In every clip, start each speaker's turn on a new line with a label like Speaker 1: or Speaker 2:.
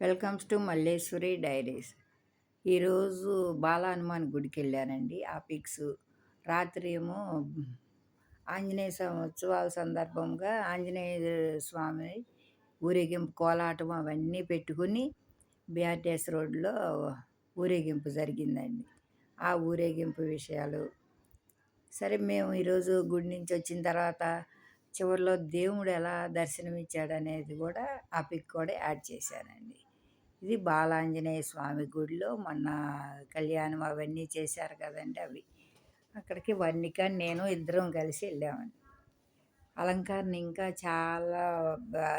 Speaker 1: Welcomes to Malleswari diaries. ఈరోజు బాల హనుమాన్ గుడికి వెళ్ళానండి. ఆ పిక్స్ రాత్రి ఏమో ఆంజనేయ ఉత్సవాల సందర్భంగా ఆంజనేయ స్వామి ఊరేగింపు కోలాటం అవన్నీ పెట్టుకుని బిఆర్టీఎస్ రోడ్లో ఊరేగింపు జరిగిందండి. ఆ ఊరేగింపు విషయాలు సరే. మేము ఈరోజు గుడి నుంచి వచ్చిన తర్వాత చివరిలో దేవుడు ఎలా దర్శనమిచ్చాడనేది కూడా ఆ పిక్ కూడా యాడ్ చేశానండి. ఇది బాలాంజనేయ స్వామి గుడిలో మొన్న కళ్యాణం అవన్నీ చేశారు కదండి అవి. అక్కడికి వర్ణిక నేను ఇద్దరం కలిసి వెళ్ళామండి. అలంకరణ ఇంకా చాలా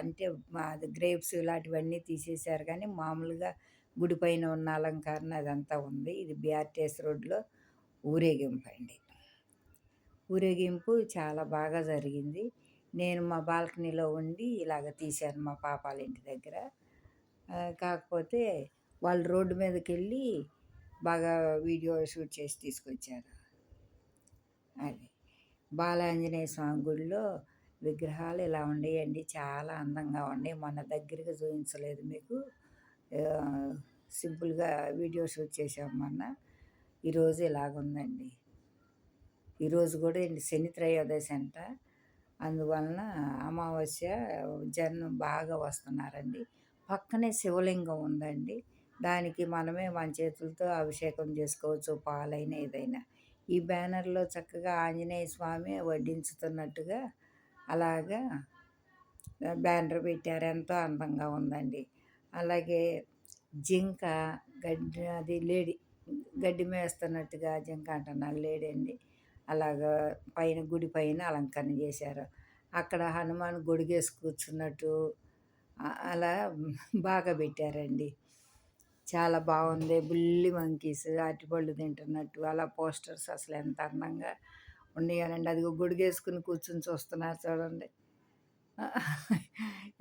Speaker 1: అంటే అది గ్రేప్స్ ఇలాంటివన్నీ తీసేశారు, కానీ మామూలుగా గుడి పైన ఉన్న అలంకరణ అదంతా ఉంది. ఇది బిఆర్టీఎస్ రోడ్లో ఊరేగింపు అండి. ఊరేగింపు చాలా బాగా జరిగింది. నేను మా బాల్కనీలో ఉండి ఇలాగ తీశాను మా పాపాల ఇంటి దగ్గర. కాకపోతే వాళ్ళు రోడ్డు మీదకెళ్ళి బాగా వీడియో షూట్ చేసి తీసుకొచ్చారు. అది బాలాంజనేయ స్వామి గుడిలో విగ్రహాలు ఇలా ఉండేయండి. చాలా అందంగా ఉన్నాయి. మొన్న దగ్గరగా చూపించలేదు మీకు, సింపుల్గా వీడియో షూట్ చేసాము మొన్న. ఈరోజు ఇలాగుందండి. ఈరోజు కూడా శని త్రయోదశి అంట, అందువలన అమావాస్య జనం బాగా వస్తున్నారండి. పక్కనే శివలింగం ఉందండి. దానికి మనమే మన చేతులతో అభిషేకం చేసుకోవచ్చు, పాలైన ఏదైనా. ఈ బ్యానర్లో చక్కగా ఆంజనేయ స్వామి వడ్డించుతున్నట్టుగా అలాగా బ్యానర్ పెట్టారు. ఎంతో అందంగా ఉందండి. అలాగే జింక గడ్డి, అది లేడీ గడ్డి మేస్తున్నట్టుగా, జింక అంటున్నాను, లేడీ అండి. అలాగా పైన గుడి పైన అలంకరణ చేశారు. అక్కడ హనుమాన్ గొడుగేసి కూర్చున్నట్టు అలా బాగా పెట్టారండి. చాలా బాగుంది. బుల్లి మంకీస్ అరటిపళ్ళు తింటున్నట్టు అలా పోస్టర్స్ అసలు ఎంత అందంగా ఉండేయాలండి. అది గొడుగేసుకుని కూర్చుని చూస్తున్నారు చూడండి,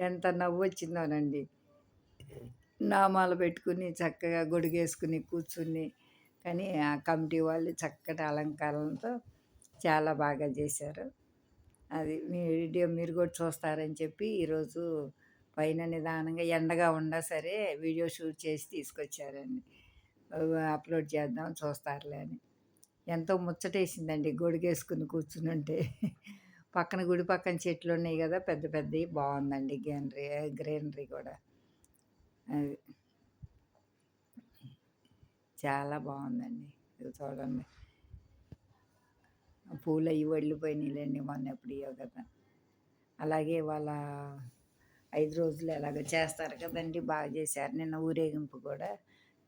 Speaker 1: ఎంత నవ్వు వచ్చిందోనండి. నామాలు పెట్టుకుని చక్కగా గొడుగేసుకుని కూర్చుని, కానీ ఆ కమిటీ వాళ్ళు చక్కటి అలంకారంతో చాలా బాగా చేశారు. అది మీ వీడియో మీరు కూడా చూస్తారని చెప్పి ఈరోజు పైన నిదానంగా ఎండగా ఉన్నా సరే వీడియో షూట్ చేసి తీసుకొచ్చారండి. అప్లోడ్ చేద్దాం చూస్తారులే అని. ఎంతో ముచ్చటేసిందండి గొడుగేసుకుని కూర్చునుంటే. పక్కన గుడి పక్కన చెట్లు ఉన్నాయి కదా, పెద్ద పెద్దవి, బాగుందండి గ్రీనరీ కూడా. అది చాలా బాగుందండి. ఇది చూడండి, పూలు అవి వెళ్ళిపోయినాయిలేండి, మొన్న ఎప్పుడో కదా. అలాగే వాళ్ళ 5 రోజులు ఎలాగ చేస్తారు కదండి, బాగా చేశారు. నిన్న ఊరేగింపు కూడా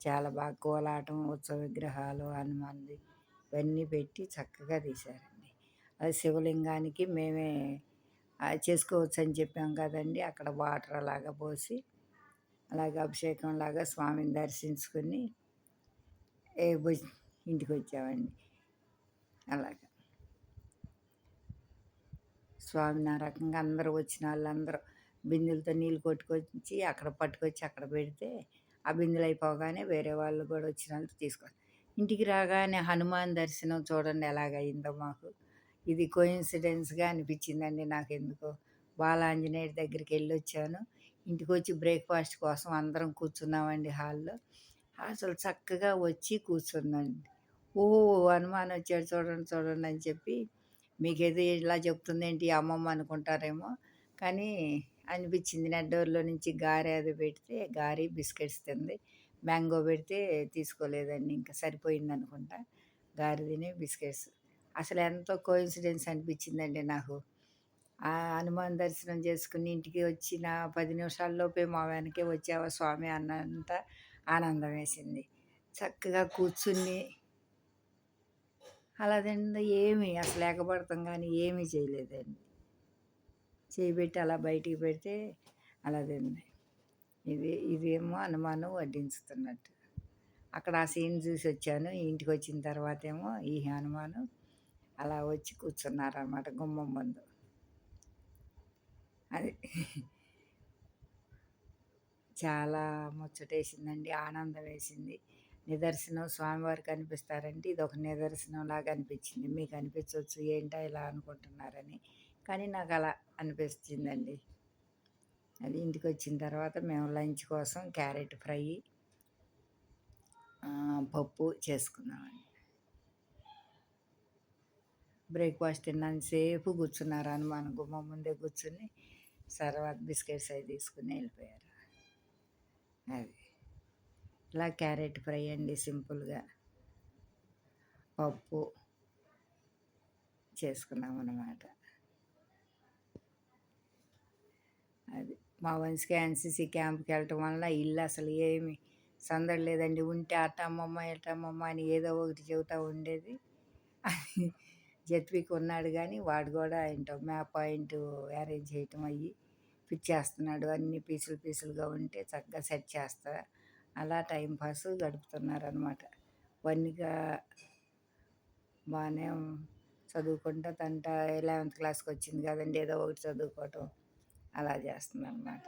Speaker 1: చాలా బాగా కోలాటం, ఉత్సవ విగ్రహాలు, హనుమాన్ది ఇవన్నీ పెట్టి చక్కగా తీశారండి. అది శివలింగానికి మేమే చేసుకోవచ్చు అని చెప్పాం కదండి. అక్కడ వాటర్ అలాగా పోసి అలాగే అభిషేకం లాగా స్వామిని దర్శించుకుని ఇంటికి వచ్చామండి. అలాగా స్వామిని ఆ రకంగా అందరూ వచ్చిన వాళ్ళందరూ బిందెలతో నీళ్ళు కొట్టుకొచ్చి అక్కడ పట్టుకొచ్చి అక్కడ పెడితే, ఆ బిందెలు అయిపోగానే వేరే వాళ్ళు కూడా వచ్చిన వాళ్ళు తీసుకొని ఇంటికి రాగానే హనుమాన్ దర్శనం చూడండి ఎలాగయిందో మాకు. ఇది కోయిన్సిడెన్స్గా అనిపించిందండి నాకెందుకో. బాలాంజనేయుడి దగ్గరికి వెళ్ళొచ్చాను, ఇంటికి వచ్చి బ్రేక్ఫాస్ట్ కోసం అందరం కూర్చున్నామండి హాల్లో. అసలు చక్కగా వచ్చి కూర్చుందండి. ఓ హనుమాన్ వచ్చాడు చూడండి చూడండి అని చెప్పి, మీకేదో ఇలా చెప్తుందేంటి అమ్మమ్మ అనుకుంటారేమో, కానీ అనిపించింది. నెట్టూరులో నుంచి గారె అది పెడితే గారి బిస్కెట్స్ తింది. మ్యాంగో పెడితే తీసుకోలేదండి, ఇంకా సరిపోయింది అనుకుంటా. గారె తిని బిస్కెట్స్. అసలు ఎంతో కోయిన్సిడెన్స్ అనిపించిందండి నాకు. ఆ హనుమాన్ దర్శనం చేసుకుని ఇంటికి వచ్చిన 10 నిమిషాల్లోపే మా వెనకే వచ్చావా స్వామి అన్నంత ఆనందం వేసింది. చక్కగా కూర్చుని అలా తింది. ఏమి అసలు ఎగబడతాం కానీ ఏమీ చేయలేదండి. చేయబెట్టి అలా బయటికి పెడితే అలా తింది. ఇదేమో హనుమాను వడ్డించుతున్నట్టు. అక్కడ ఆ సీన్ చూసి వచ్చాను. ఇంటికి వచ్చిన తర్వాత ఏమో ఈ హనుమాను అలా వచ్చి కూర్చున్నారన్నమాట గుమ్మం ముందు. అది చాలా ముచ్చటేసిందండి, ఆనందం వేసింది. నిదర్శనం స్వామివారు కనిపిస్తారంటే ఇది ఒక నిదర్శనం లాగా అనిపించింది. మీకు అనిపించవచ్చు ఏంటో ఇలా అనుకుంటున్నారని, కానీ నాకు అలా అనిపించిందండి. అది ఇంటికొచ్చిన తర్వాత మేము లంచ్ కోసం క్యారెట్ ఫ్రై, పప్పు చేసుకున్నామండి. బ్రేక్‌ఫాస్ట్ తిన్నంత సేపు కూర్చున్నారు హనుమాన్ గుమ్మం ముందే కూర్చొని, తర్వాత బిస్కెట్స్ అవి తీసుకొని వెళ్ళిపోయారు. అది. ఇలా క్యారెట్ ఫ్రై అండి సింపుల్‌గా. పప్పు చేసుకున్నామన్నమాట. అది. మా వంశీ ఎన్‌సీసీ క్యాంప్‌కెళ్ళటం వల్ల ఇల్లు అసలు ఏమి సందడి లేదండి. ఉంటే అట్టమ్మమ్మ, ఇటమ్మమ్మ అని ఏదో ఒకటి చెబుతా ఉండేది. జెడ్పీకి ఉన్నాడు గానీ, వాడు గూడా ఏంటో మ్యాప్ పాయింట్ అరేంజ్ చేయటం అయ్యి పిచ్చేస్తున్నాడు. అన్నీ పీసులు పీసులుగా ఉంటే చక్కగా సెట్ చేస్తా. అలా టైం పాస్ గడుపుతున్నారనమాట. వన్నిగా బానే చదువుకుంటా 11థ్ క్లాస్‌కొచ్చింది కదండీ! ఏదో ఒకటి చదువుకోవటం అలా చేస్తుందనమాట.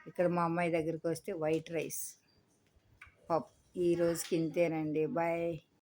Speaker 1: ఇక్కడ మా అమ్మాయి దగ్గరికొస్తే వైట్ రైస్, పప్పు. ఈ రోజుకి ఇంతేనండి. బాయ్.